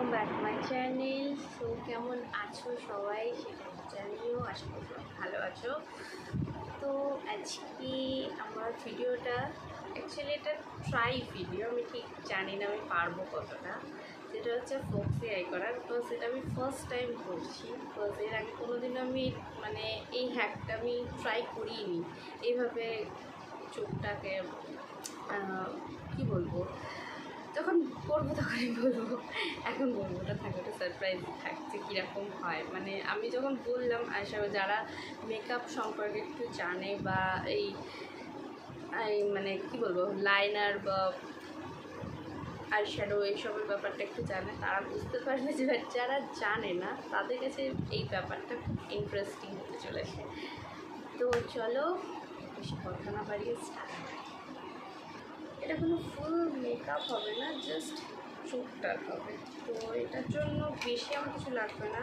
Welcome back to my channel. So কেমন আছো সবাই সেটা জানিও, আশা করি সবাই ভালো আছো। তো আজকে আমার ভিডিওটা অ্যাকচুয়ালি এটা ট্রাই ভিডিও, আমি ঠিক জানি না আমি পারবো কতটা। যেটা হচ্ছে ফক্সি আই করা, বিকজ এটা আমি ফার্স্ট টাইম করছি। বিকজ এর আগে কোনোদিনও আমি মানে এই হ্যাকটা আমি ট্রাই করিনি এইভাবে চোখটাকে কী বলবো, যখন করবো তখনই বলবো, এখন বলবো ওটা থাকে, ওটা সারপ্রাইজ থাকছে কীরকম হয়। মানে আমি যখন বললাম আশা যারা মেকআপ সম্পর্কে একটু জানে বা এই মানে কী বলবো লাইনার বা আই শ্যাডো এইসবের ব্যাপারটা একটু জানে, তারা বুঝতে পারবে যে যারা জানে না তাদের কাছে এই ব্যাপারটা খুব ইন্টারেস্টিং হতে চলেছে। তো চলো বেশি কথা না বাড়িয়ে স্টার্ট। এটা কোনো ফুল মেকআপ হবে না, জাস্ট চোখটা হবে। তো এটার জন্য বেশি আমার কিছু লাগবে না,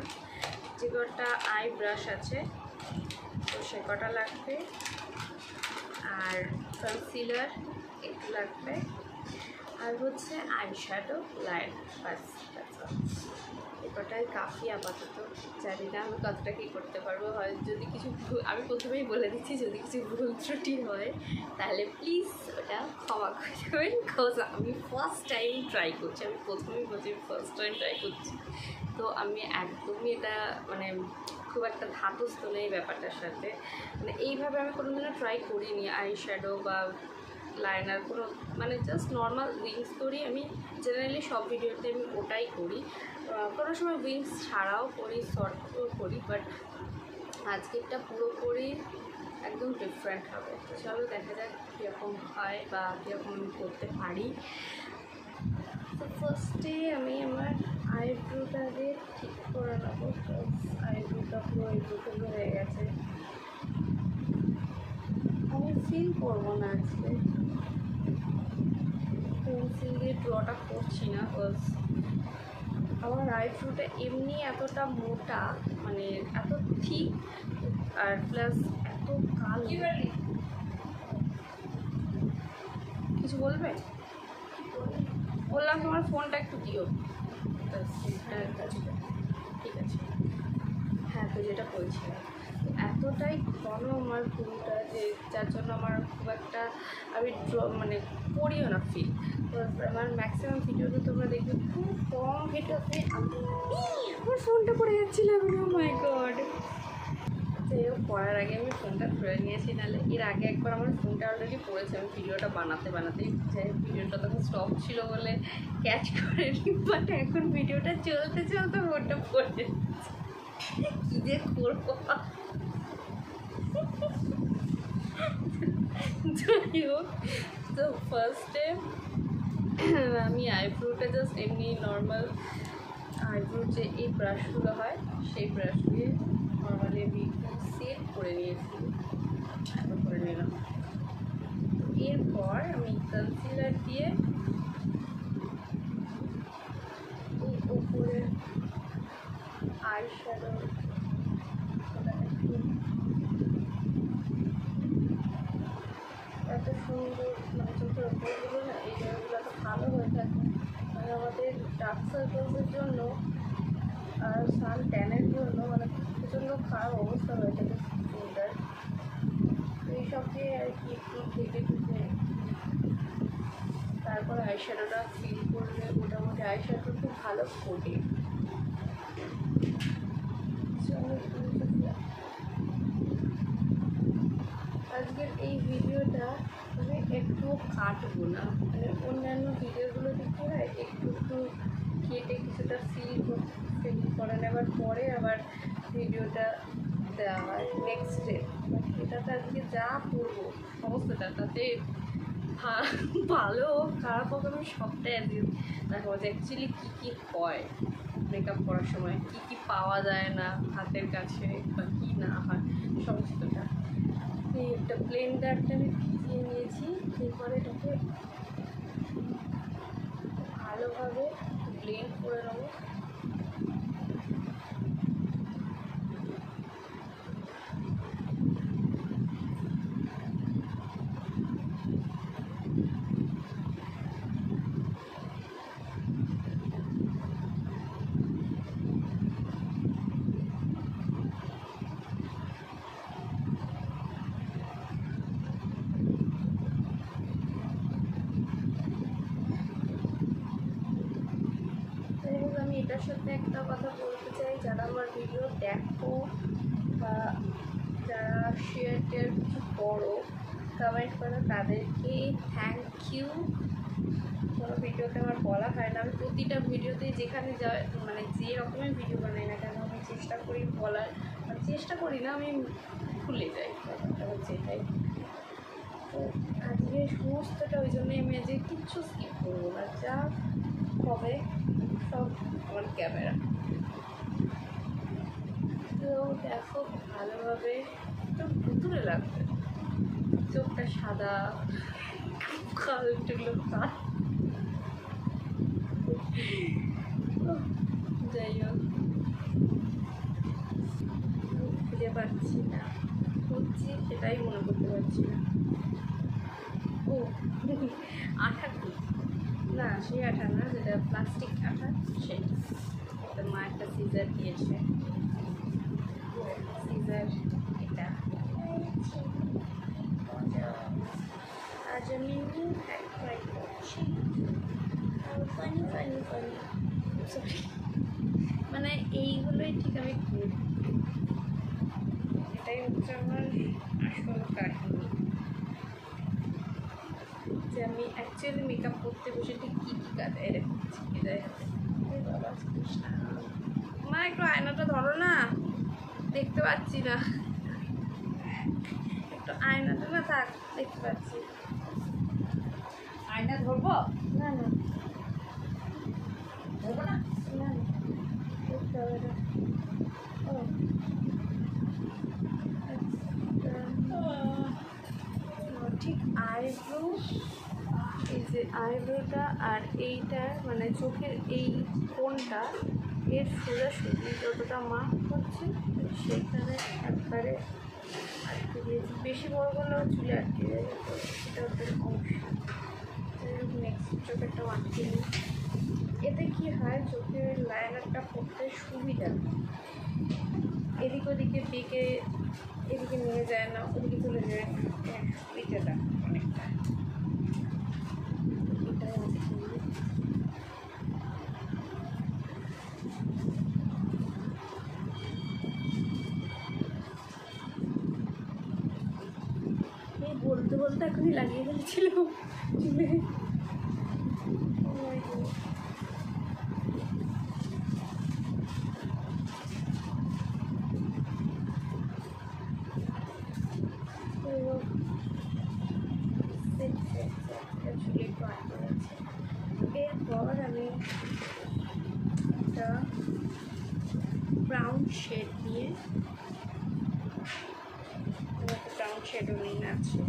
যে কটা আই ব্রাশ আছে তো সে কটা লাগবে, আর কনসিলার একটু লাগবে, আর হচ্ছে আই শ্যাডো লাইট, বাস এটাই কাফি আপাতত। জানি না আমি কতটা কী করতে পারবো, হয় যদি কিছু আমি প্রথমেই বলে দিচ্ছি যদি কিছু ভুল ত্রুটি হয় তাহলে প্লিজ ওটা ক্ষমা করে দেবেন, বিকজ আমি ফার্স্ট টাইম ট্রাই করছি। আমি প্রথমেই বলছি ফার্স্ট টাইম ট্রাই করছি, তো আমি একদমই এটা মানে খুব একটা ধাতস্থ নেই ব্যাপারটার সাথে। মানে এইভাবে আমি কোনোদিনও ট্রাই করিনি আই শ্যাডো বা লাইনার, কোনো মানে জাস্ট নর্মাল উইংস করি আমি জেনারেলি সব ভিডিওতে, আমি ওটাই করি। কোনো সময় উইংস ছাড়াও করি, শর্টও করি, বাট আজকেরটা পুরোপুরি একদম ডিফারেন্ট হবে। তো চলো দেখা যাক কীরকম হয় বা কীরকম আমি করতে পারি। তো ফার্স্টে আমি আমার আইব্রোটা আগে ঠিক করে নেবো, আইব্রোটা পুরো আইব্রোগুলো হয়ে গেছে। আমি ফিল করবো না আজকে, পেন্সিল দিয়ে ড্রটা করছি না, বিকজ আমার আইব্রোটা এমনি এতটা মোটা, মানে এত ঠিক, আর প্লাস এত কালো। কিছু বলবে? বললাম তোমার ফোনটা একটু দিও, ঠিক আছে। হ্যাঁ, তো যেটা বলছিলাম, এতটাই ঘন আমার ফুলটা যে যার জন্য আমার খুব একটা আমি মানে করিও না ফিল। তো আমার ম্যাক্সিমাম ভিডিওতে তোমরা দেখবে খুব কম ভিডিওতে আমার ফোনটা পড়ে যাচ্ছিলাম। মাই গড। যাই হোক, পড়ার আগে আমি ফোনটা ধরে নিয়েছি, নাহলে এর আগে একবার আমার ফোনটা অলরেডি পড়েছে, আমি ভিডিওটা বানাতেই যাই, ভিডিওটা তখন স্টপ ছিল বলে ক্যাচ করেনি, বাট এখন ভিডিওটা চলতে চলতে ফোনটা পড়ে যাচ্ছে, কী যে করবো। যাই হোক, তো ফার্স্টে আমি আইব্রোটা জাস্ট এমনি নর্মাল আইব্রোর যে এই ব্রাশগুলো হয় সেই ব্রাশ দিয়ে নর্মালি আমি সেট করে নিয়েছি, করে নিলাম। এরপর আমি কনসিলার দিয়ে এই উপরে আই শ্যাডো এত সুন্দর, মানে চোখের ওপরগুলো না এই জায়গাগুলো এত ভালো হয়ে থাকে, মানে আমাদের ডার্ক সার্কেলসের জন্য আর সান ট্যানের জন্য মানে প্রচণ্ড খারাপ অবস্থা হয়ে থাকে চুলটার। তো এইসব দিয়ে আর কি একটু ঘেটে ঘুটে তারপর আইশ্যাডোটা ফিল করলে মোটামুটি আইশ্যাডো খুব ভালো ফোটে। আজকের এই ভিডিওটা আমি একটু কাটবো না, মানে অন্যান্য ভিডিওগুলো দেখতে হয় একটু একটু কেটে কিছুটা ফিল করে নেবার পরে আবার ভিডিওটা দেওয়া হয় নেক্সট ডে। এটাতে আজকে যা করবো সমস্তটা, তাতে ভালো হোক খারাপ হোক আমি সবটাই আজকে দেখো যে অ্যাকচুয়ালি কী কী হয় মেকআপ করার সময়, কী কী পাওয়া যায় না হাতের কাছে বা কী না হয় সমস্তটা। একটা ব্লেন্ডারটা আমি ভিজিয়ে নিয়েছি, এরপরে এটাকে ভালোভাবে ব্লেন্ড করে নেবো। তোমাদের সাথে একটা কথা বলতে চাই, যারা আমার ভিডিও দেখো বা যারা শেয়ার টেয়ার কিছু করো, কমেন্ট করো, তাদেরকে থ্যাংক ইউ। কোনো ভিডিওতে আমার বলা হয় না, আমি প্রতিটা ভিডিওতে যেখানে যা মানে যে রকমের ভিডিও বানাই না কেন আমি চেষ্টা করি বলার, মানে চেষ্টা করি না, আমি ভুলে যাই ব্যাপারটা হচ্ছে এটাই। তো আজকে সমস্তটা ওই জন্যই আমি আজকে কিচ্ছু স্কিপ করবো না, যা হবে সব আমার ক্যামেরা। তো দেখো ভালোভাবে, একটু ভুতুরে লাগবে, চোখটা সাদা, কালটুলো কাল, যাই হোক খুঁজে পাচ্ছি না, খুঁজছি সেটাই মনে করতে পারছি না। ও আঠা খুঁজছি, না সেই আঠা না, যেটা প্লাস্টিক আঠা সেটা। একটা মা একটা সিজার দিয়েছে, সিজার এটা। আজ আমি হ্যাক ট্রাই করছি, ফানি ফানি ফানি, সরি, মানে এইগুলোই ঠিক আমি করি, এটাই হচ্ছে আমার আসল কাহিনী, যে আমি অ্যাকচুয়ালি মেকআপ করতে বসে ঠিক কী কী কাজে রেখেছি যায় হাতে। বাবা কৃষ্ণা, মা একটু আয়নাটা ধরো না, দেখতে পাচ্ছি না, একটু আয়নাটা না থাক, দেখতে পাচ্ছি। আয়না ধরবো? না না ধরবো না? না না, দেখতে হবে না। ও ঠিক আইব্রো, এই যে আইব্রোটা আর এইটা মানে চোখের এই কোণটা, এর সোজাসুজি যতটা মাপ হচ্ছে সেইখানে একবারে আটকে দিয়েছি, বেশি বড় করলেও চুলে আটকে যায়, তো সেটা হচ্ছে সমস্যা। নেক্সট চোখেরটাও আটকে নিই। এতে কী হয়, চোখের লাইনারটা পড়তে সুবিধা, এদিক ওদিকে বেঁকে এদিকে নিয়ে যায় না, ওদিকে চলে যায় না, সুবিধাটা অনেকটা। এটাই আছে এই বলতে বলতে এখনই লাগিয়ে ফেলছিল চুলে। এরপর আমি একটা ব্রাউন শেড নিয়ে, একটা ব্রাউন শেডও নিয়ে আছে,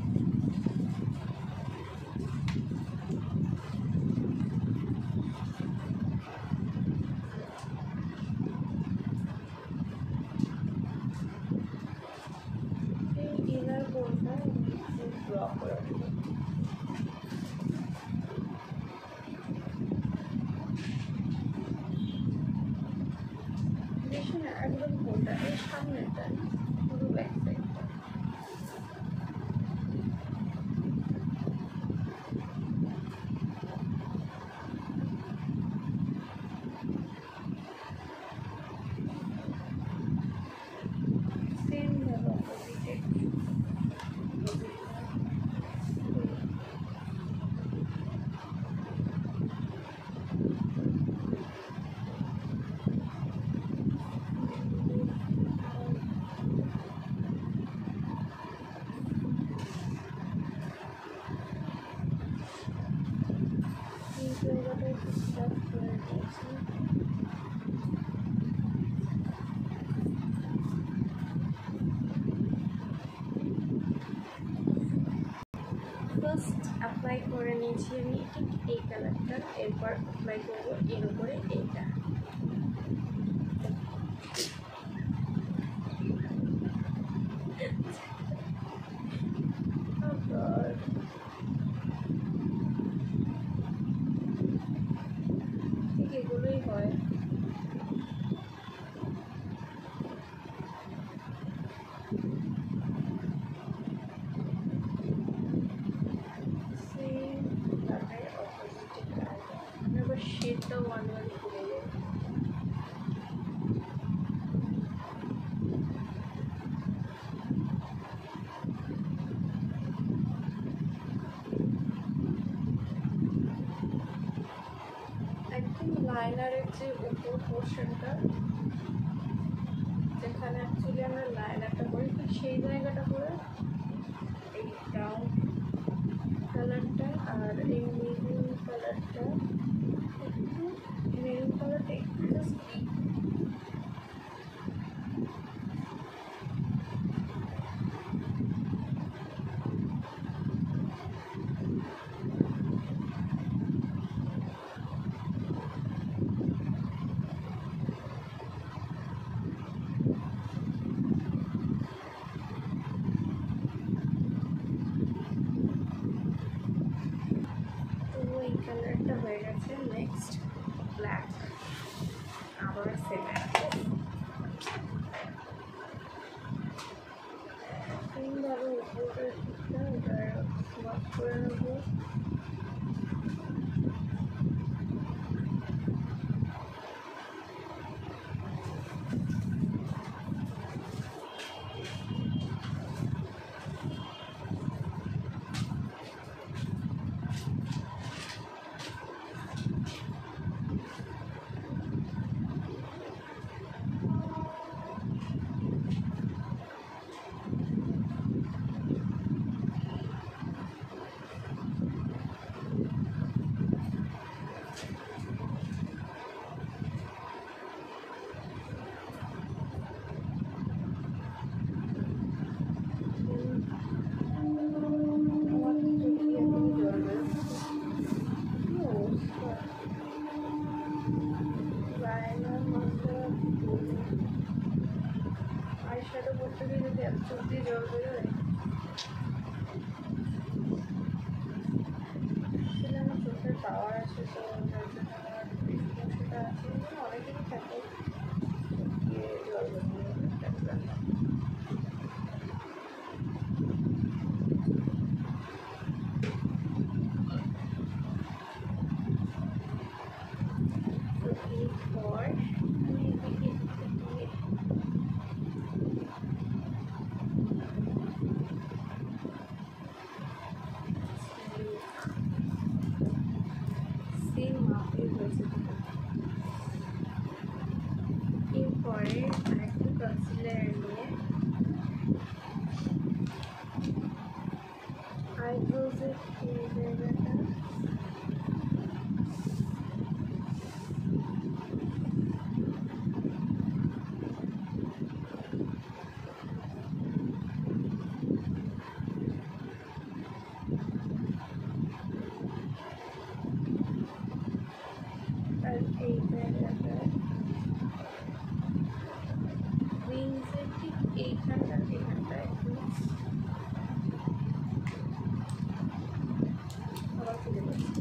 এই ইনার বোনটা ড্র করে দেবো। বেশি না, একদম কোনটা, এই সামনেটা, পুরো ব্যাক সাইডটা। সেম ভাবে অপোজিটে এই জায়গাটা একটু স্টাফ করে দিয়েছি। ফার্স্ট অ্যাপ্লাই করে নিয়েছি আমি ঠিক এই কালারটা, এরপর অ্যাপ্লাই করবো এর উপরে এইটা। ঠিক এগুলোই হয়। সেম তারপরে অপোজিটে কালার, এবার শেডটাও ওয়ান ওয়ান করে যায়। আয়নারের যে উপর পোর্শনটা যেখানে অ্যাকচুয়ালি আমরা লাইনারটা করি ঠিক সেই জায়গাটা করে এই ব্রাউন কালারটা আর এই মেরুন কালারটা একটু মেরুন কালারটা একটু জাস্ট কালারটা হয়ে গেছে। নেক্সট ব্ল্যাক, আবার সেম সুন্দরভাবে উপরের দিকটা ওটা স্মার্ট করে নেবো। আইশ্যাডো করতে গিয়ে যদি এক চোখ দিয়ে জল বেরোয়, আসলে আমার চোখের পাওয়ার আছে, তো যার জন্য আমার এই সমস্যাটা আছে। অনেকেরই থাকে চোখ দিয়ে জল বেরোয়। এরপর আমি এদিকে সেম মাপের হয়েছে। এরপরে আরেকটু কনসিলার নিয়ে আইব্রোজের এই জায়গাটা আর এই জায়গাটা উইংসের ঠিক এইখানটা একটু আবার ফিরে যাচ্ছে।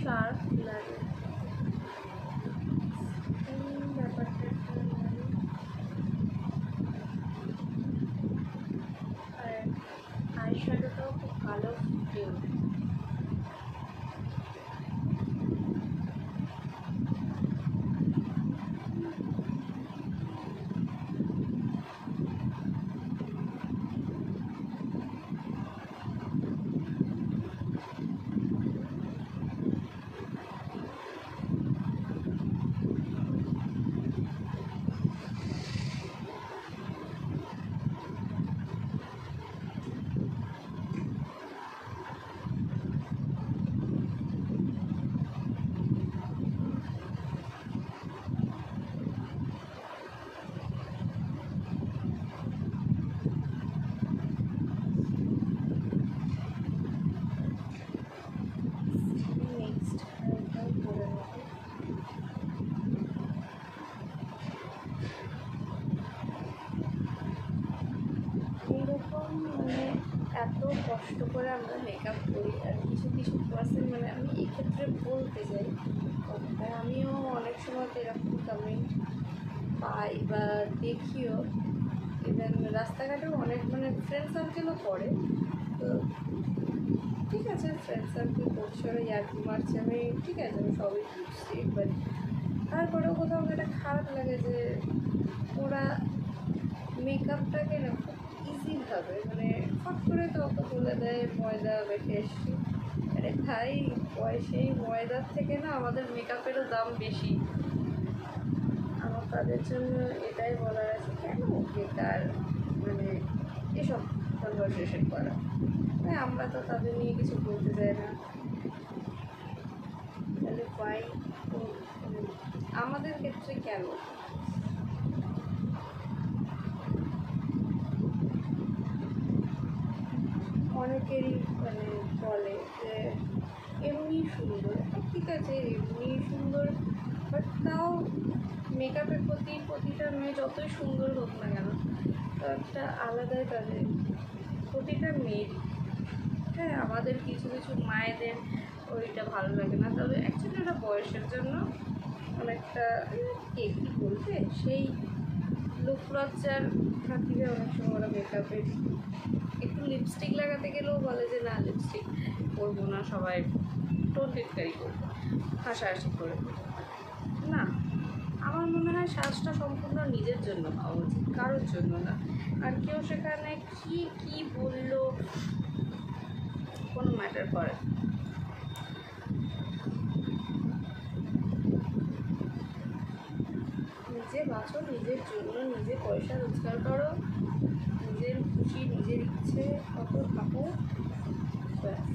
শার্প লাগে ব্যাপারটা, আর আইশ্যাডোটাও খুব ভালো ফুটে ওঠে। এত কষ্ট করে আমরা মেকআপ করি, আর কিছু কিছু পার্সেন্ট মানে আমি যে বলতে চাই কথাটা, আমিও অনেক সময় তো এরকম কমেন্ট পাই বা দেখিও, ইভেন রাস্তাঘাটেও অনেক মানে ফ্রেন্ড সার্কেলও করে। তো ঠিক আছে, ফ্রেন্ড সার্কেল করছে, ওরা ইয়ার্কি মারছে, আমি ঠিক আছে, আমি সবই বুঝছি, বাট তারপরেও কোথাও একটা খারাপ লাগে যে ওরা মেকআপটাকে না খুব ইজিভাবে মানে ফট করে তো ওকে বলে দেয় ময়দা মেখে এসছি। আরে ভাই, সেই ময়দার থেকে না আমাদের মেকআপেরও দাম বেশি। আমার তাদের জন্য এটাই বলার আছে, কেন বেকার মানে এসব কনভারসেশন করা। হ্যাঁ, আমরা তো তাদের নিয়ে কিছু বলতে চাই না, তাহলে ভাই আমাদের ক্ষেত্রে কেন? অনেকেরই মানে বলে যে এমনি সুন্দর, ঠিক আছে এমনি সুন্দর, বাট তাও মেকআপের প্রতিটা মেয়ে যতই সুন্দর হোক না কেন, তো একটা আলাদাই তাদের প্রতিটা মেয়ের। হ্যাঁ, আমাদের কিছু কিছু মায়েদের ওইটা ভালো লাগে না, তবে অ্যাকচুয়ালি ওটা বয়সের জন্য অনেকটা কী বলতে সেই লোকলজ্জার খাতিরে অনেক সময় ওরা মেকআপের একটু লিপস্টিক লাগাতে গেলেও বলে যে না লিপস্টিক করবো না, সবাই টোন টিটকারি করবো, হাসাহাসি করে। না, আমার মনে হয় সাজটা সম্পূর্ণ নিজের জন্য হওয়া উচিত, কারোর জন্য না। আর কেউ সেখানে কি বললো কোনো ম্যাটার করে। নিজে বাঁচো, নিজের জন্য নিজে পয়সা রোজগার করো, নিজের খুশি নিজের ইচ্ছে কত থাকো, ব্যাস।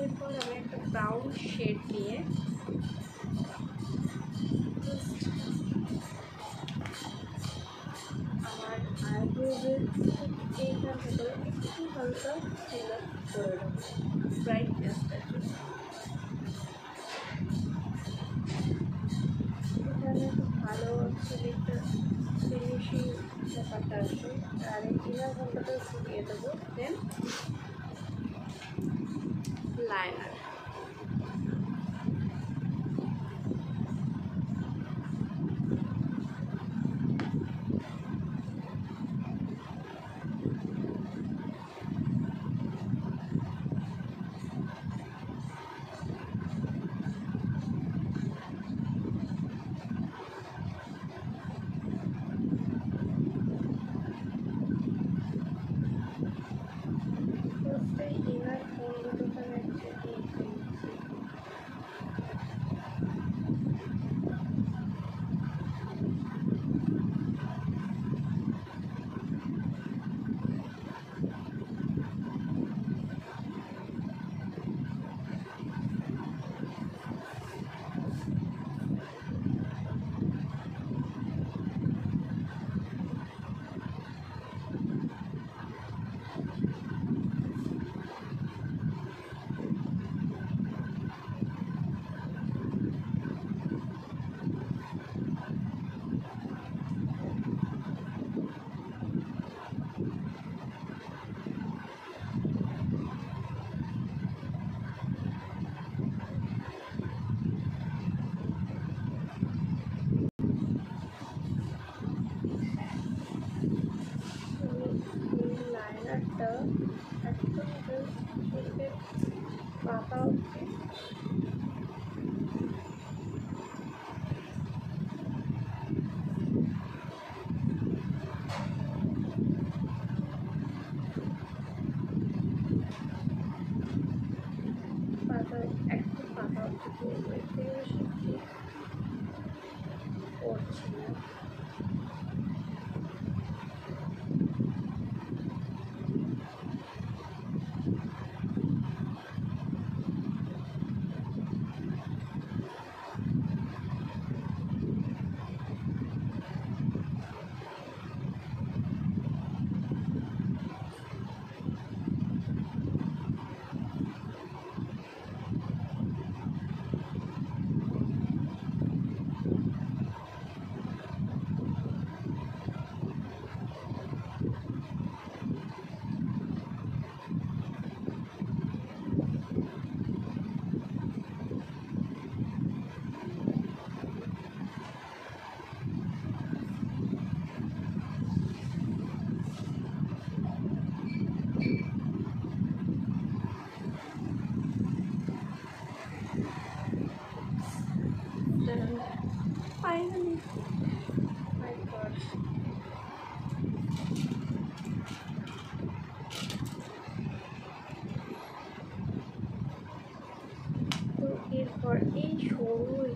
এরপর আমি একটা ব্রাউন শেড নিয়ে আমার আইব্রোজের এইখান থেকে একটু হালকা ফিল আপ করে দেবো ব্রাইটনেসটার জন্য। এখানে খুব ভালো একটা ফিনিশিং ব্যাপারটা আসে। আর ইনার ঘন্টাটা ফুটিয়ে দেবো, দেন লাইনার। ইনার ফোনগুলোখানে লাইনারটা একদম পাতা অবধি পাতা একদম পাতা অবধি করছি না।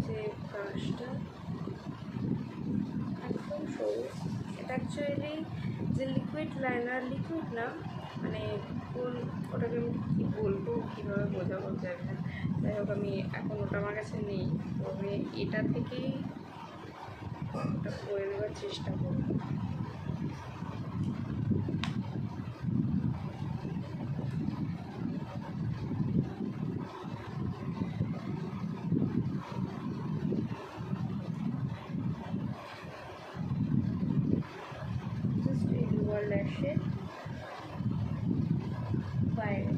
যে ব্রাশটা একদম সরু, এটা অ্যাকচুয়ালি যে লিকুইড লাইনার, লিকুইড না মানে কোন ওটাকে আমি কী বলবো, কীভাবে বোঝাবো যাবে না, যাই হোক আমি এখন ওটা আমার কাছে নেই, তো আমি এটা থেকেই ওটা করে দেওয়ার চেষ্টা করবো। জাস্ট এই লোয়ার ল্যাশে বাইরে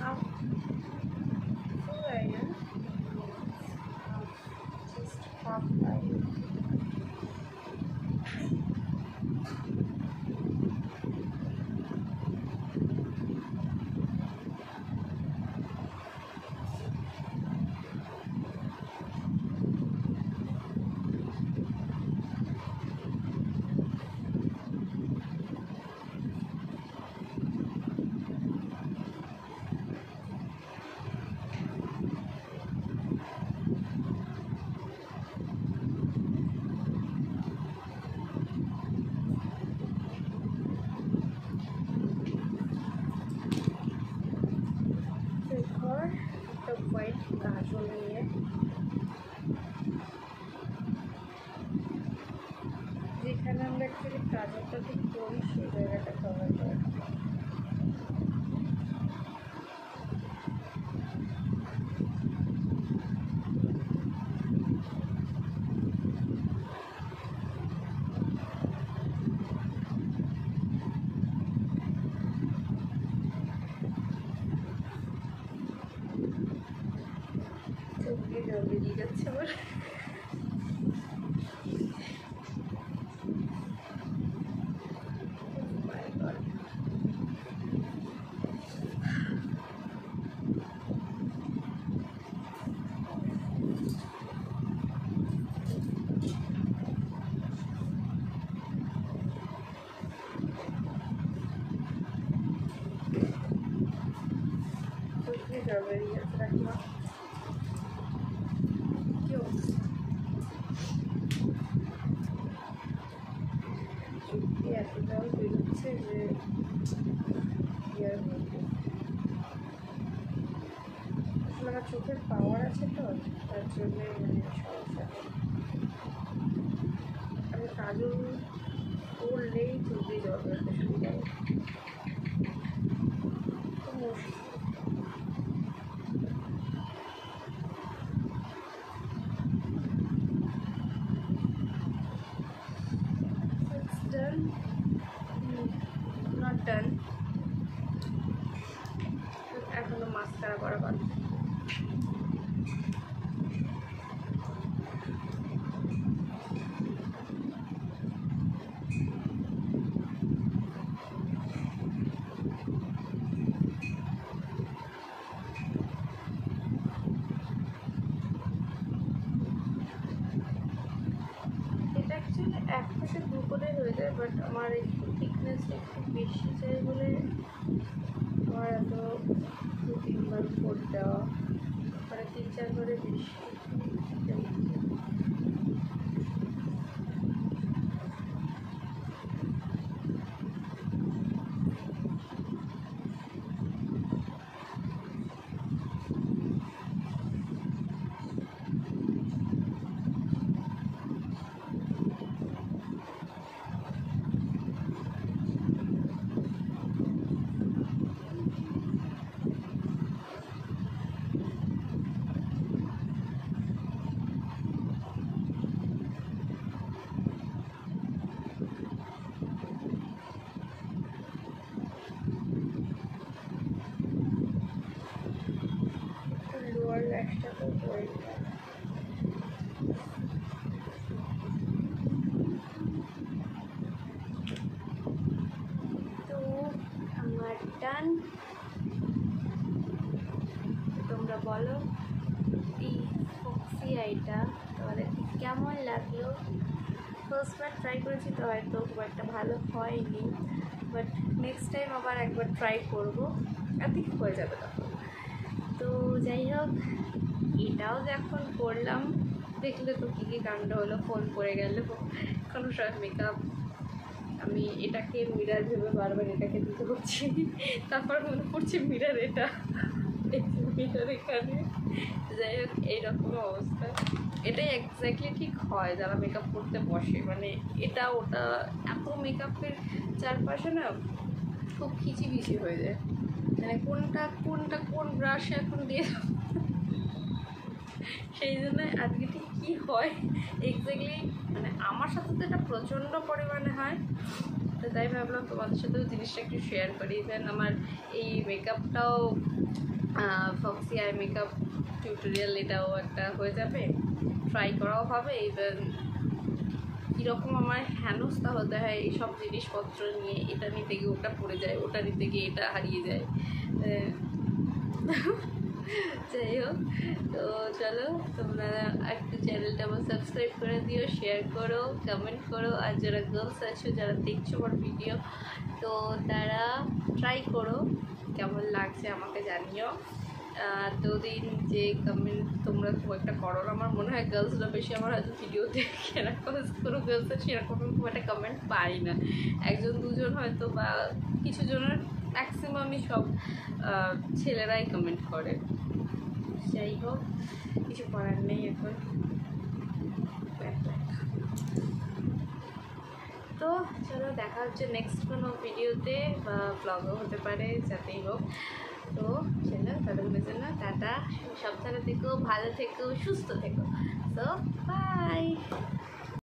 up full liner, just half line. একটা হোয়াইট গাজর নিয়ে যেখানে আমরা অ্যাকচুয়ালি গাজরটা ঠিক করি সেই জায়গাটা কভার করে চোখে জল বেরিয়ে যাচ্ছে আমার। চোখে জল বেরিয়ে যাচ্ছে রাখলাম। চোখে এত জল বেরোচ্ছে যে আসলে আমার চোখের পাওয়ার আছে তো, তার জন্যে মানে সমস্যা। আমি কাজল করলেই চোখে জল বেরোতে শুরু করে, খুব মুশকিল। Done? Not done. এখনো মাস্কারা করা বাকি। এটা অ্যাকচুয়ালি এক থেকে দু করে হয়ে যায়, বাট আমার একটু থিকনেসটা একটু বেশি চাই বলে আমার এত 2-3 বার করে দেওয়া, মানে 3-4 বারে বেশি। কেমন লাগলো। ফার্স্টবার ট্রাই করেছি তো হয়তো খুব একটা ভালো হয়নি, বাট নেক্সট টাইম আবার একবার ট্রাই করবো, আর ঠিক হয়ে যাবে তখন। তো যাই হোক, এটাও যখন করলাম দেখলে তো কী কী কাণ্ড হলো, ফোন পড়ে গেল, কোনো সব মেকআপ আমি এটাকে মিরার ভেবে বারবার এটাকে দিতে হচ্ছি, তারপর মনে পড়ছে মিরার এটা, মিরার এখানে। যাই হোক, এইরকম অবস্থা। এটাই এক্স্যাক্টলি ঠিক হয় যারা মেকআপ করতে বসে, মানে এটা ওটা এত মেকআপের চারপাশে না খুব খিচিবিচি হয়ে যায়, মানে কোন ব্রাশে এখন দিয়ে সেই জন্য আজকে ঠিক কী হয় এক্স্যাক্টলি, মানে আমার সাথে তো এটা প্রচণ্ড পরিমাণে হয়। তো তাই ভাবলাম তোমাদের সাথেও জিনিসটা একটু শেয়ার করি। দেন আমার এই মেকআপটাও ফক্সি আই মেকআপ টিউটোরিয়াল এটাও একটা হয়ে যাবে, ট্রাই করাও হবে। ইভেন কীরকম আমার হেনস্থা হতে হয় এইসব জিনিসপত্র নিয়ে, এটা নিতে গিয়ে ওটা পড়ে যায়, ওটা নিতে গিয়ে এটা হারিয়ে যায়। যাই হোক, তো চলো তোমরা একটু চ্যানেলটা আমার সাবস্ক্রাইব করে দিও, শেয়ার করো, কমেন্ট করো, আর যারা গার্লস আছো যারা দেখছো আমার ভিডিও তো তারা ট্রাই করো, কেমন লাগছে আমাকে জানিও। এতদিন যে কমেন্ট তোমরা খুব একটা করো না, আমার মনে হয় গার্লসরা বেশি আমার হয়তো ভিডিও দেখে না, কোনো গার্লসরা সেরকম খুব একটা কমেন্ট পাই না, একজন দুজন হয়তো বা কিছু জনের, ম্যাক্সিমামই সব ছেলেরাই কমেন্ট করে। যাই হোক, কিছু করার নেই এখন। তো চলো দেখা হচ্ছে নেক্সট কোনো ভিডিওতে বা ব্লগও হতে পারে, যাতেই হোক। তো চলো তাদের জন্য টাটা, সাবধানে থেকো, ভালো থেকো, সুস্থ থেকো। তো বাই।